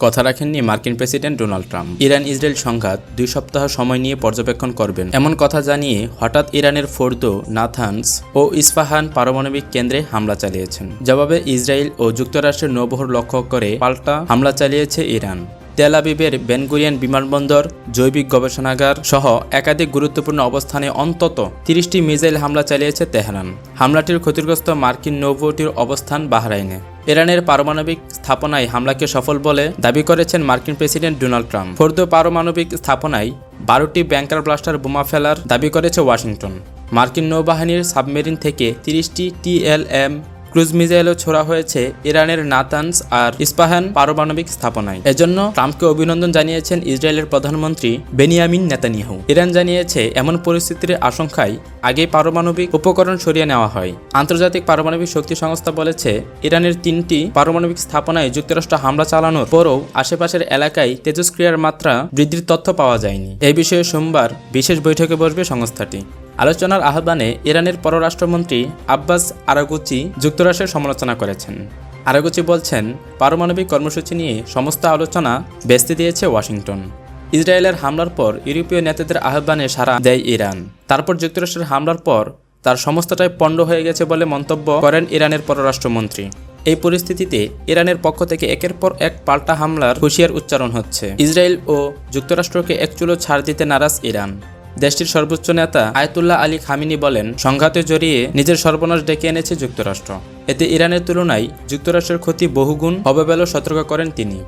কথা রাখেননি মার্কিন president Donald Trump. Iran Israel সংঘাত 2 সপ্তাহ সময় নিয়ে পর্যবেক্ষণ করবেন এমন কথা জানিয়ে হঠাৎ ইরানের ফোর্দো, নাথানস ও ইস্পাহান পারমাণবিক কেন্দ্রে হামলা চালিয়েছেন। জবাবে ইসরায়েল ও যুক্তরাষ্ট্রের নৌবহর লক্ষ্য করে পাল্টা হামলা চালিয়েছে ইরান। তেল আবিবের বেন গুরিয়ন বিমানবন্দর, জৈবিক গবেষণাগার সহ একাধিক গুরুত্বপূর্ণ অবস্থানে অন্তত 30টি মিসাইল হামলা চালিয়েছে তেহরান। হামলাটির ক্ষতিগ্রস্ত মার্কিন নৌবহরটির অবস্থান বাহরাইনে। ইরানের পারমাণবিক স্থাপনায় হামলাকে সফল বলে দাবি করেছেন মার্কিন প্রেসিডেন্ট ডোনাল্ড ট্রাম্প। ফোর্দো পারমাণবিক স্থাপনায় 12টি ব্যাংকার ব্লাস্টার বোমা ফেলার দাবি করেছে ওয়াশিংটন। মার্কিন নৌবাহিনীর সাবমেরিন থেকে 30টি TLM ক্রুজ মিসাইলও ছোড়া হয়েছে ইরানের নাতানস আর ইস্পাহান পারমাণবিক স্থাপনায়। এজন্য ট্রাম্পকে অভিনন্দন জানিয়েছেন ইসরায়েলের প্রধানমন্ত্রী বেনিয়ামিন নেতানিয়াহু। ইরান জানিয়েছে এমন পরিস্থিতির আশঙ্কায় আগেই পারমাণবিক উপকরণ সরিয়ে নেওয়া হয়। আন্তর্জাতিক পারমাণবিক শক্তি সংস্থা বলেছে ইরানের 3টি পারমাণবিক স্থাপনায় যুক্তরাষ্ট্র হামলা চালানোর পরও আশেপাশের এলাকায় তেজস্ক্রিয়ার মাত্রা বৃদ্ধির তথ্য পাওয়া যায়নি। এই বিষয়ে সোমবার বিশেষ বৈঠকে বসবে সংস্থাটি। আলোচনার আহ্বানে ইরানের পররাষ্ট্রমন্ত্রী আব্বাস আরাগুচি যুক্তরাষ্ট্রের সমালোচনা করেছেন। আরাগুচি বলছেন, পারমাণবিক কর্মসূচি নিয়ে সমস্ত আলোচনা ভেস্তে দিয়েছে ওয়াশিংটন। ইসরায়েলের হামলার পর ইউরোপীয় নেতাদের আহ্বানে সাড়া দেয় ইরান। তারপর যুক্তরাষ্ট্রের হামলার পর তার সমস্তটাই পণ্ড হয়ে গেছে বলে মন্তব্য করেন ইরানের পররাষ্ট্রমন্ত্রী। এই পরিস্থিতিতে ইরানের পক্ষ থেকে একের পর এক পাল্টা হামলার হুঁশিয়ার উচ্চারণ হচ্ছে। ইসরায়েল ও যুক্তরাষ্ট্রকে এক চুলো ছাড় দিতে নারাজ ইরান। দেশটির সর্বোচ্চ নেতা আয়াতুল্লাহ আলী খামিনি বলেন, সংঘাতে জড়িয়ে নিজের সর্বনাশ ডেকে এনেছে যুক্তরাষ্ট্র। এতে ইরানের তুলনায় যুক্তরাষ্ট্রের ক্ষতি বহুগুণ হবে বলেও সতর্ক করেন তিনি।